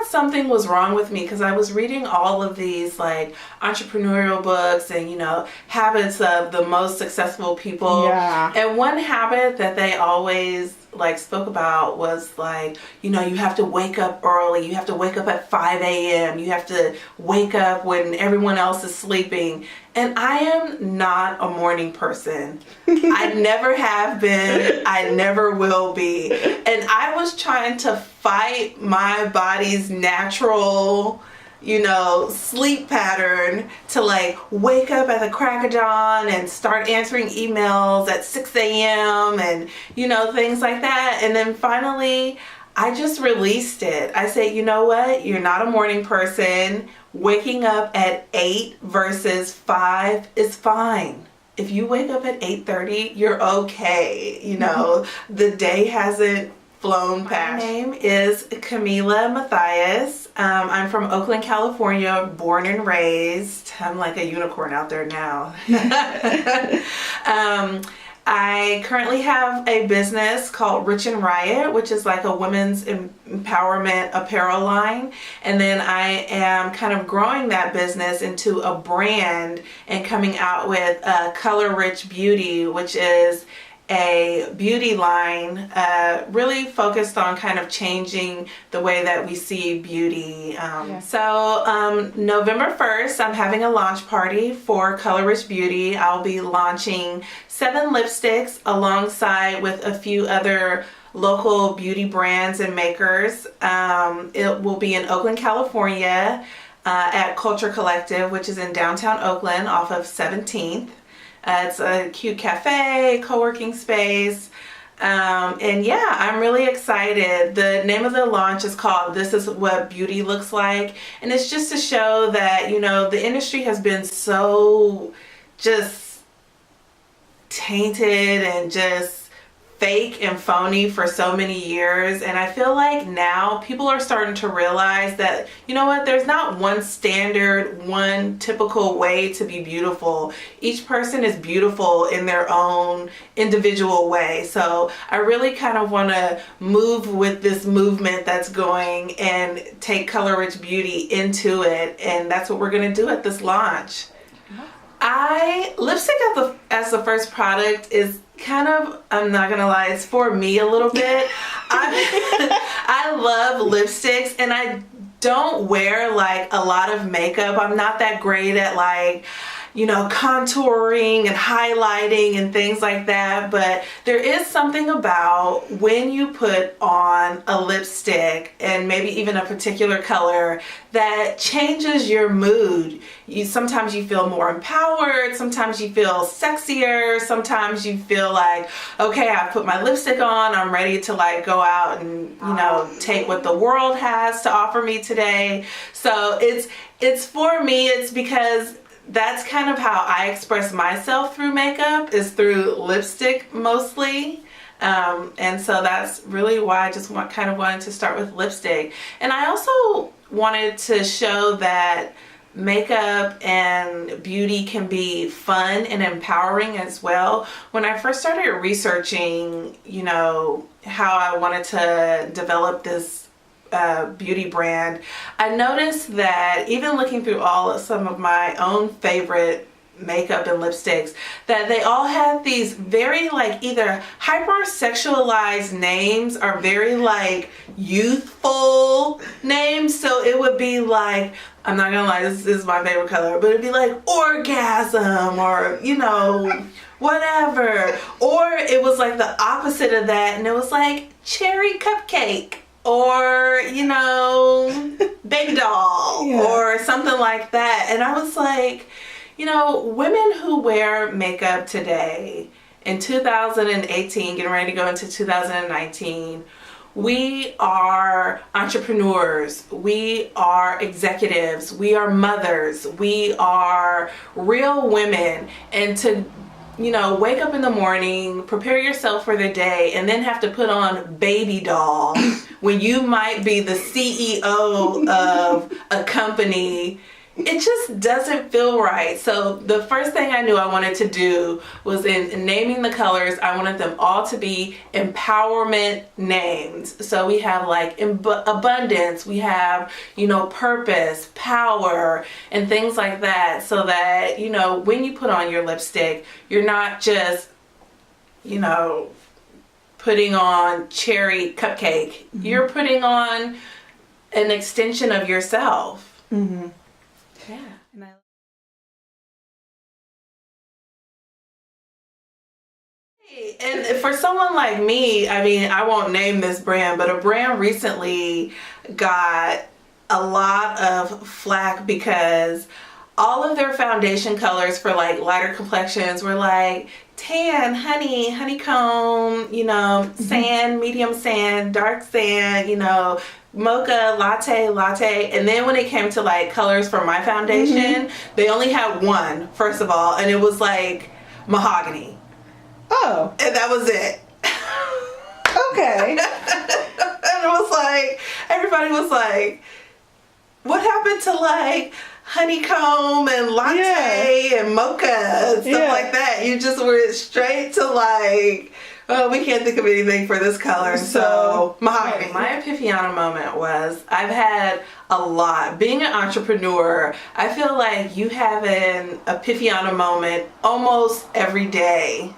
thought something was wrong with me because I was reading all of these like entrepreneurial books and, you know, habits of the most successful people. Yeah. And one habit that they always like spoke about was like, you know, you have to wake up early. You have to wake up at 5 a.m. You have to wake up when everyone else is sleeping. And I am not a morning person. I never have been. I never will be. And I was trying to fight my body's natural, you know, sleep pattern to like wake up at the crack of dawn and start answering emails at 6 a.m. and, you know, things like that. And then finally, I just released it. I said, you know what? You're not a morning person. Waking up at 8 versus 5 is fine. If you wake up at 8:30, you're okay. You know, the day hasn't flown past. My name is Kamilah Mathias. I'm from Oakland, California, born and raised. I'm like a unicorn out there now. I currently have a business called Rich and Riot, which is like a women's empowerment apparel line. And then I am kind of growing that business into a brand and coming out with Color Rich Beauty, which is a beauty line really focused on kind of changing the way that we see beauty. So November 1st, I'm having a launch party for Color Rich Beauty. I'll be launching 7 lipsticks alongside with a few other local beauty brands and makers. It will be in Oakland, California at Culture Collective, which is in downtown Oakland off of 17th. It's a cute cafe, co-working space, and yeah, I'm really excited. The name of the launch is called This Is What Beauty Looks Like, and it's just to show that, you know, the industry has been so just tainted and just fake and phony for so many years, and I feel like now people are starting to realize that, you know what, there's not one standard, one typical way to be beautiful. Each person is beautiful in their own individual way. So I really kind of want to move with this movement that's going and take Color Rich Beauty into it, and that's what we're going to do at this launch. Lipstick as the first product is kind of, I'm not gonna lie, it's for me a little bit. I love lipsticks, and I don't wear like a lot of makeup. I'm not that great at like, you know, contouring and highlighting and things like that, but there is something about when you put on a lipstick and maybe even a particular color that changes your mood. Sometimes you feel more empowered, sometimes you feel sexier, sometimes you feel like, okay, I put my lipstick on, I'm ready to like go out and, you know, take what the world has to offer me today. So it's for me, it's because that's kind of how I express myself through makeup, is through lipstick mostly. And so that's really why I just kind of wanted to start with lipstick. And I also wanted to show that makeup and beauty can be fun and empowering as well. When I first started researching, you know, how I wanted to develop this beauty brand, I noticed that even looking through some of my own favorite makeup and lipsticks, that they all had these very like either hypersexualized names or very like youthful names. So it would be like, I'm not gonna lie, this is my favorite color, but it'd be like orgasm or, you know, whatever. Or it was like the opposite of that, and it was like cherry cupcake, or, you know, baby doll, or something like that. And I was like, you know, women who wear makeup today in 2018, getting ready to go into 2019, we are entrepreneurs, we are executives, we are mothers, we are real women. And to, you know, wake up in the morning, prepare yourself for the day, and then have to put on baby doll when you might be the CEO of a company, it just doesn't feel right. So the first thing I knew I wanted to do was in naming the colors, I wanted them all to be empowerment names. So we have like abundance, we have, you know, purpose, power, and things like that. So that, you know, when you put on your lipstick, you're not just, you know, putting on cherry cupcake. You're putting on an extension of yourself. Mm-hmm. Yeah. And for someone like me, I mean, I won't name this brand, but a brand recently got a lot of flack because all of their foundation colors for like lighter complexions were like tan, honey, honeycomb, you know, sand, medium sand, dark sand, you know, mocha, latte. And then when it came to like colors for my foundation, they only had one, first of all, and it was like mahogany. Oh. And that was it. Okay. And it was like, everybody was like, what happened to like honeycomb and latte and mocha and stuff like that? You just went straight to like, oh, we can't think of anything for this color, so mahogany. My Epifania moment was, I've had a lot. Being an entrepreneur, I feel like you have an Epifania moment almost every day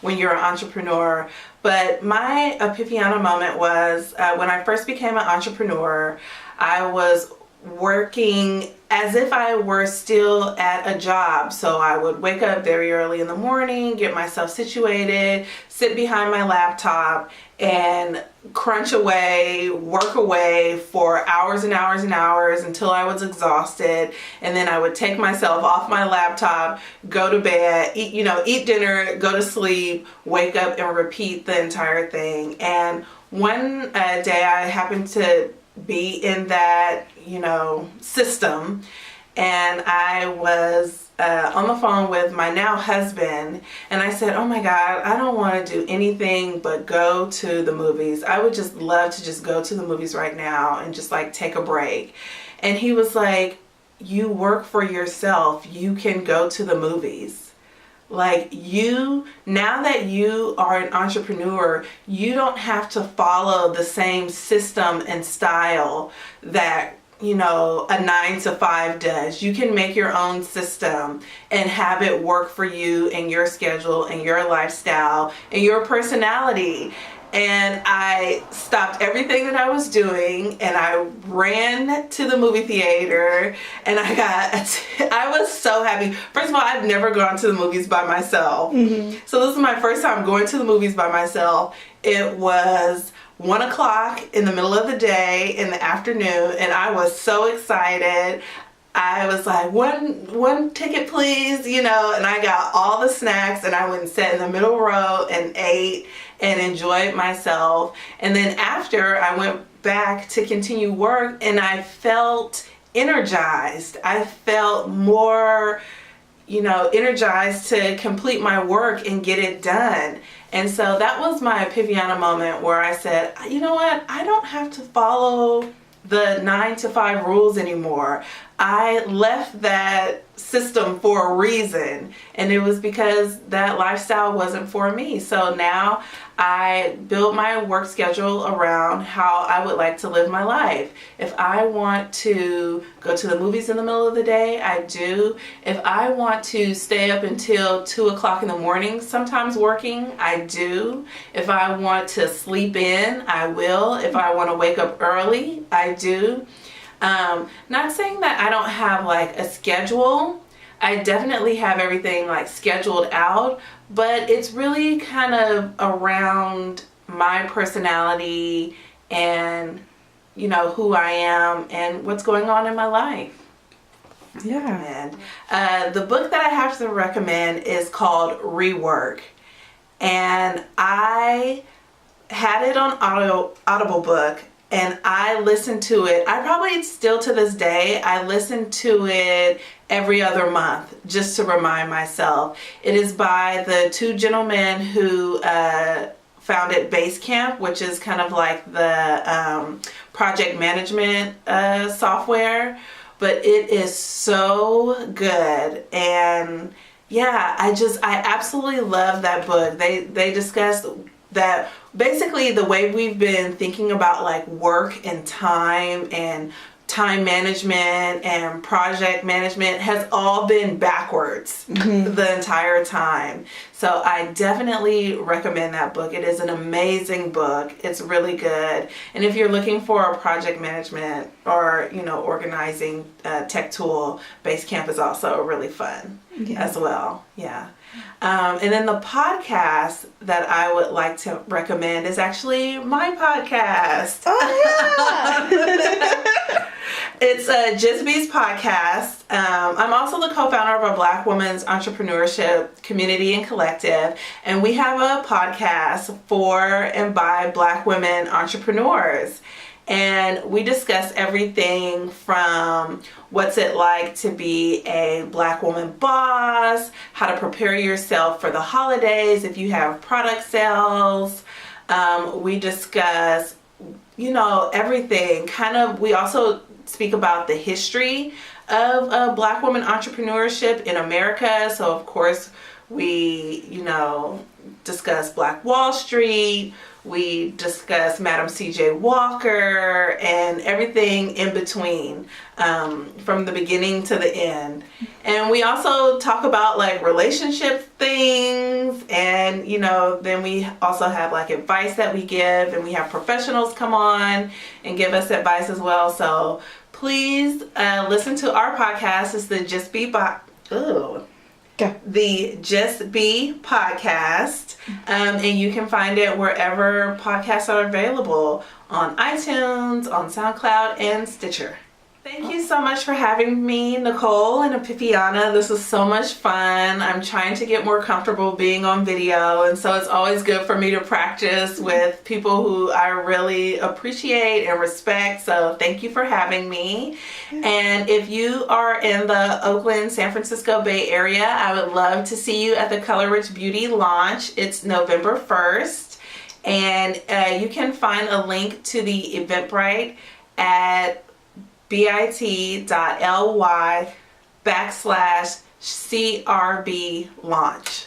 when you're an entrepreneur. But my Epifania moment was when I first became an entrepreneur, I was working as if I were still at a job. So I would wake up very early in the morning, get myself situated, sit behind my laptop and crunch away, work away for hours and hours and hours until I was exhausted. And then I would take myself off my laptop, go to bed, eat dinner, go to sleep, wake up and repeat the entire thing. And one day I happened to be in that, system, and I was on the phone with my now husband, and I said, oh my God, I don't want to do anything but go to the movies. I would just love to just go to the movies right now and just like take a break. And he was like, you work for yourself, you can go to the movies. Like now that you are an entrepreneur, you don't have to follow the same system and style that, a 9-to-5 does. You can make your own system and have it work for you and your schedule and your lifestyle and your personality. And I stopped everything that I was doing and I ran to the movie theater, and I was so happy. First of all, I've never gone to the movies by myself. So this is my first time going to the movies by myself. It was 1 o'clock in the middle of the day in the afternoon, and I was so excited. I was like, one ticket please, and I got all the snacks, and I went and sat in the middle row and ate and enjoyed myself. And then after, I went back to continue work, and I felt energized. I felt more, energized to complete my work and get it done. And so that was my Epifania moment where I said, you know what? I don't have to follow the 9-to-5 rules anymore. I left that system for a reason, and it was because that lifestyle wasn't for me. So now I build my work schedule around how I would like to live my life. If I want to go to the movies in the middle of the day, I do. If I want to stay up until 2 o'clock in the morning, sometimes working, I do. If I want to sleep in, I will. If I want to wake up early, I do. Not saying that I don't have like a schedule. I definitely have everything like scheduled out, but it's really kind of around my personality and, who I am and what's going on in my life. Yeah. And the book that I have to recommend is called Rework. And I had it on Audible book. And I listened to it. I probably still to this day, I listen to it every other month just to remind myself. It is by the two gentlemen who founded Basecamp, which is kind of like the project management software. but it is so good. And yeah, I absolutely love that book. They discuss that basically the way we've been thinking about like work and time management and project management has all been backwards the entire time. So I definitely recommend that book. It is an amazing book. It's really good. And if you're looking for a project management or, organizing tech tool, Basecamp is also really fun as well. Yeah. And then the podcast that I would like to recommend is actually my podcast. Oh, yeah. It's Just Be's podcast. I'm also the co-founder of a Black women's entrepreneurship community and collective, and we have a podcast for and by Black women entrepreneurs. And we discuss everything from what's it like to be a Black woman boss, how to prepare yourself for the holidays if you have product sales. We discuss, everything. We also speak about the history of Black woman entrepreneurship in America. So of course we, discuss Black Wall Street. We discuss Madam C.J. Walker and everything in between, from the beginning to the end. And we also talk about like relationship things, and then we also have like advice that we give, and we have professionals come on and give us advice as well. So please listen to our podcast. It's the the Just Be podcast, and you can find it wherever podcasts are available, on iTunes, on SoundCloud, and Stitcher. Thank you so much for having me, Nicole and Epifania. This is so much fun. I'm trying to get more comfortable being on video, and so it's always good for me to practice with people who I really appreciate and respect. So thank you for having me. And if you are in the Oakland, San Francisco Bay Area, I would love to see you at the Color Rich Beauty launch. It's November 1st, and you can find a link to the Eventbrite at bit.ly/CRB launch.